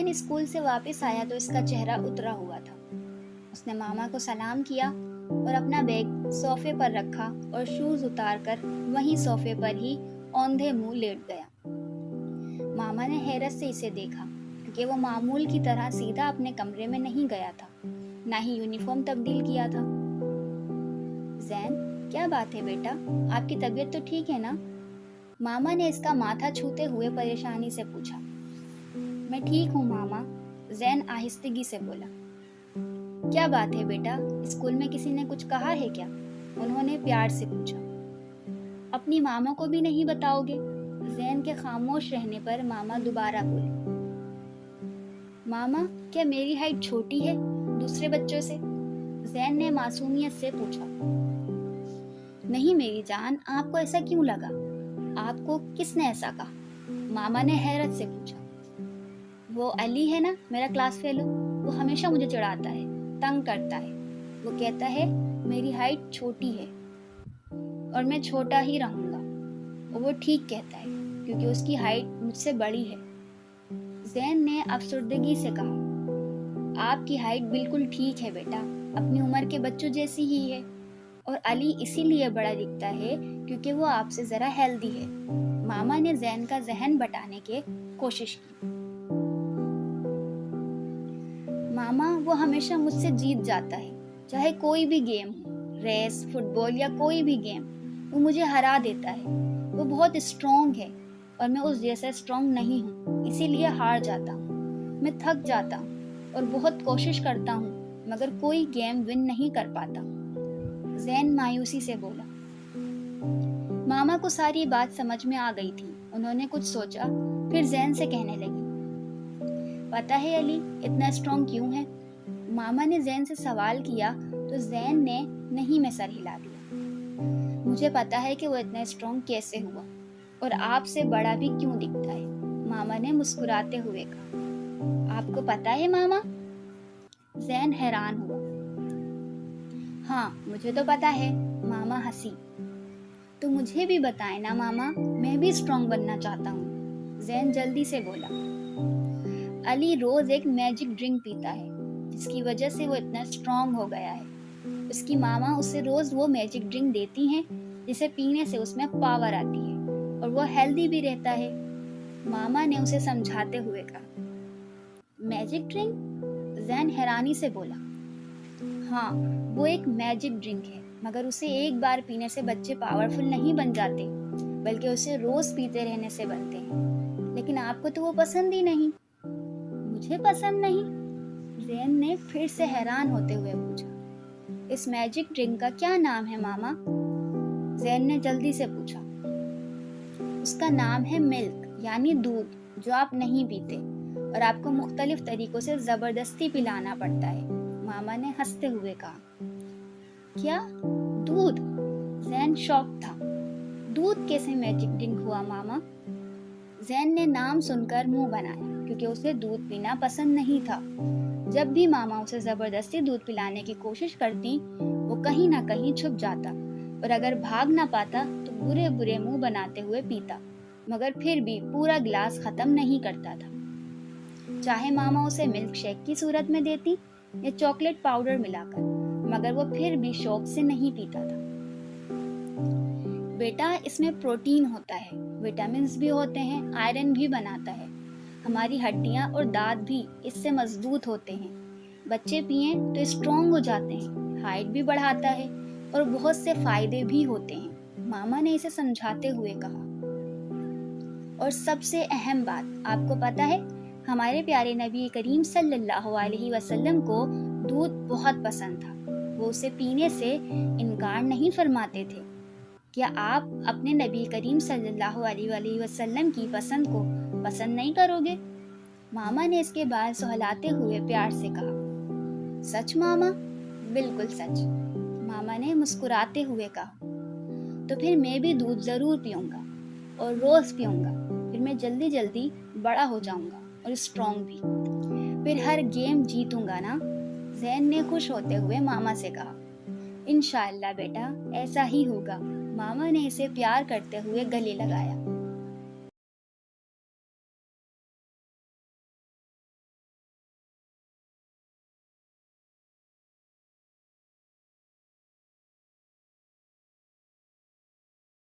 زین school سے واپس آیا تو اس کا چہرہ اترا ہوا تھا۔ اس نے ماما کو سلام کیا اور اپنا بیگ صوفے پر رکھا اور شوز اتار کر وہیں صوفے پر ہی اوندھے منہ لیٹ گیا۔ ماما نے حیرت سے اسے دیکھا کہ وہ معمول کی طرح سیدھا اپنے کمرے میں نہیں گیا تھا، نہ ہی یونیفارم تبدیل کیا تھا۔ زین، کیا بات ہے بیٹا، آپ کی طبیعت تو ٹھیک ہے نا؟ ماما نے اس کا ماتھا چھوتے ہوئے پریشانی سے پوچھا۔ میں ٹھیک ہوں ماما، زین آہستگی سے بولا۔ کیا بات ہے بیٹا، اسکول میں کسی نے کچھ کہا ہے کیا؟ انہوں نے پیار سے پوچھا۔ اپنی ماما کو بھی نہیں بتاؤ گے؟ زین کے خاموش رہنے پر ماما دوبارہ بولی۔ ماما، کیا میری ہائٹ چھوٹی ہے دوسرے بچوں سے؟ زین نے معصومیت سے پوچھا۔ نہیں میری جان، آپ کو ایسا کیوں لگا؟ آپ کو کس نے ایسا کہا؟ ماما نے حیرت سے پوچھا۔ وہ علی ہے نا، میرا کلاس فیلو، وہ ہمیشہ مجھے چڑھاتا ہے، تنگ کرتا ہے۔ وہ کہتا ہے میری ہائٹ چھوٹی ہے اور میں چھوٹا ہی رہوں گا، اور وہ ٹھیک کہتا ہے کیونکہ اس کی ہائٹ مجھ سے بڑی ہے۔ زین نے افسردگی سے کہا، آپ کی ہائٹ بالکل ٹھیک ہے بیٹا، اپنی عمر کے بچوں جیسی ہی ہے، اور علی اسی لیے بڑا دکھتا ہے کیونکہ وہ آپ سے ذرا ہیلدی ہے۔ ماما نے زین کا ذہن بٹانے کی کوشش کی۔ ماما، وہ ہمیشہ مجھ سے جیت جاتا ہے، چاہے کوئی بھی گیم ہو، ریس، فٹ بال یا کوئی بھی گیم، وہ مجھے ہرا دیتا ہے۔ وہ بہت اسٹرانگ ہے اور میں اس جیسا اسٹرانگ نہیں ہوں، اسی لیے ہار جاتا ہوں۔ میں تھک جاتا ہوں اور بہت کوشش کرتا ہوں مگر کوئی گیم ون نہیں کر پاتا۔ زین مایوسی سے بولا۔ ماما کو ساری بات سمجھ میں آ گئی تھی۔ انہوں نے کچھ سوچا، پھر زین سے کہنے لگی، پتہ ہے علی اتنا اسٹرانگ کیوں ہے؟ ماما نے زین سے سوال کیا تو زین نے نہیں میں سر ہلا دیا۔ مجھے پتا ہے کہ وہ اتنا اسٹرانگ کیسے ہوا اور آپ سے بڑا بھی کیوں دکھتا ہے، ماما نے مسکراتے ہوئے کہا۔ آپ کو پتا ہے ماما؟ زین حیران ہوا۔ ہاں مجھے تو پتا ہے، ماما ہنسی۔ تو مجھے بھی بتائیں نا ماما، میں بھی اسٹرانگ بننا چاہتا ہوں، زین جلدی سے بولا۔ علی روز ایک میجک ڈرنک پیتا ہے جس کی وجہ سے وہ اتنا اسٹرانگ ہو گیا ہے۔ اس کی ماما اسے روز وہ میجک ڈرنک دیتی ہیں جسے پینے سے اس میں پاور آتی ہے اور وہ ہیلدی بھی رہتا ہے، ماما نے اسے سمجھاتے ہوئے کہا۔ Magic drink? زین حیرانی سے بولا۔ ہاں وہ ایک میجک ڈرنک ہے، مگر اسے ایک بار پینے سے بچے پاورفل نہیں بن جاتے بلکہ اسے روز پیتے رہنے سے بنتے ہیں۔ لیکن آپ کو تو وہ پسند ہی نہیں۔ مجھے پسند نہیں؟ زین نے پھر سے حیران ہوتے ہوئے پوچھا۔ اس میجک ڈرنک کا کیا نام ہے ماما؟ زین نے جلدی سے پوچھا۔ اس کا نام ہے ملک، یعنی دودھ، جو آپ نہیں پیتے اور آپ کو مختلف طریقوں سے زبردستی پلانا پڑتا ہے، ماما نے ہنستے ہوئے کہا۔ کیا دودھ؟ زین شاک تھا۔ دودھ کیسے میجک ڈرنک ہوا ماما؟ زین نے نام سن کر منہ بنایا کیونکہ اسے دودھ پینا پسند نہیں تھا۔ جب بھی ماما اسے زبردستی دودھ پلانے کی کوشش کرتی، وہ کہیں نہ کہیں چھپ جاتا اور اگر بھاگ نہ پاتا تو برے برے منہ بناتے ہوئے پیتا، مگر پھر بھی پورا گلاس ختم نہیں کرتا تھا۔ چاہے ماما اسے ملک شیک کی صورت میں دیتی یا چاکلیٹ پاؤڈر ملا کر، مگر وہ پھر بھی شوق سے نہیں پیتا تھا۔ بیٹا اس میں پروٹین ہوتا ہے، وٹامنز بھی ہوتے ہیں، آئرن بھی بناتا ہے، ہماری ہڈیاں اور دانت بھی اس سے مضبوط ہوتے ہیں۔ بچے پئیں تو اسٹرانگ ہو جاتے ہیں، ہائٹ بھی بڑھاتا ہے اور بہت سے فائدے بھی ہوتے ہیں، ماما نے اسے سمجھاتے ہوئے کہا۔ اور سب سے اہم بات، آپ کو پتا ہے ہمارے پیارے نبی کریم صلی اللہ علیہ وسلم کو دودھ بہت پسند تھا، وہ اسے پینے سے انکار نہیں فرماتے تھے۔ کیا آپ اپنے نبی کریم صلی اللہ علیہ وسلم کی پسند کو پسند نہیں کرو گے؟ ماما نے اس کے بال سہلاتے ہوئے پیار سے کہا۔ سچ ماما؟ بالکل سچ، ماما نے مسکراتے ہوئے کہا۔ تو پھر میں بھی دودھ ضرور پیوں گا اور روز پیوں گا، پھر میں جلدی جلدی بڑا ہو جاؤں گا اور اسٹرانگ بھی، پھر ہر گیم جیتوں گا نا، زین نے خوش ہوتے ہوئے ماما سے کہا۔ انشاءاللہ بیٹا ایسا ہی ہوگا، ماما نے اسے پیار کرتے ہوئے گلے لگایا۔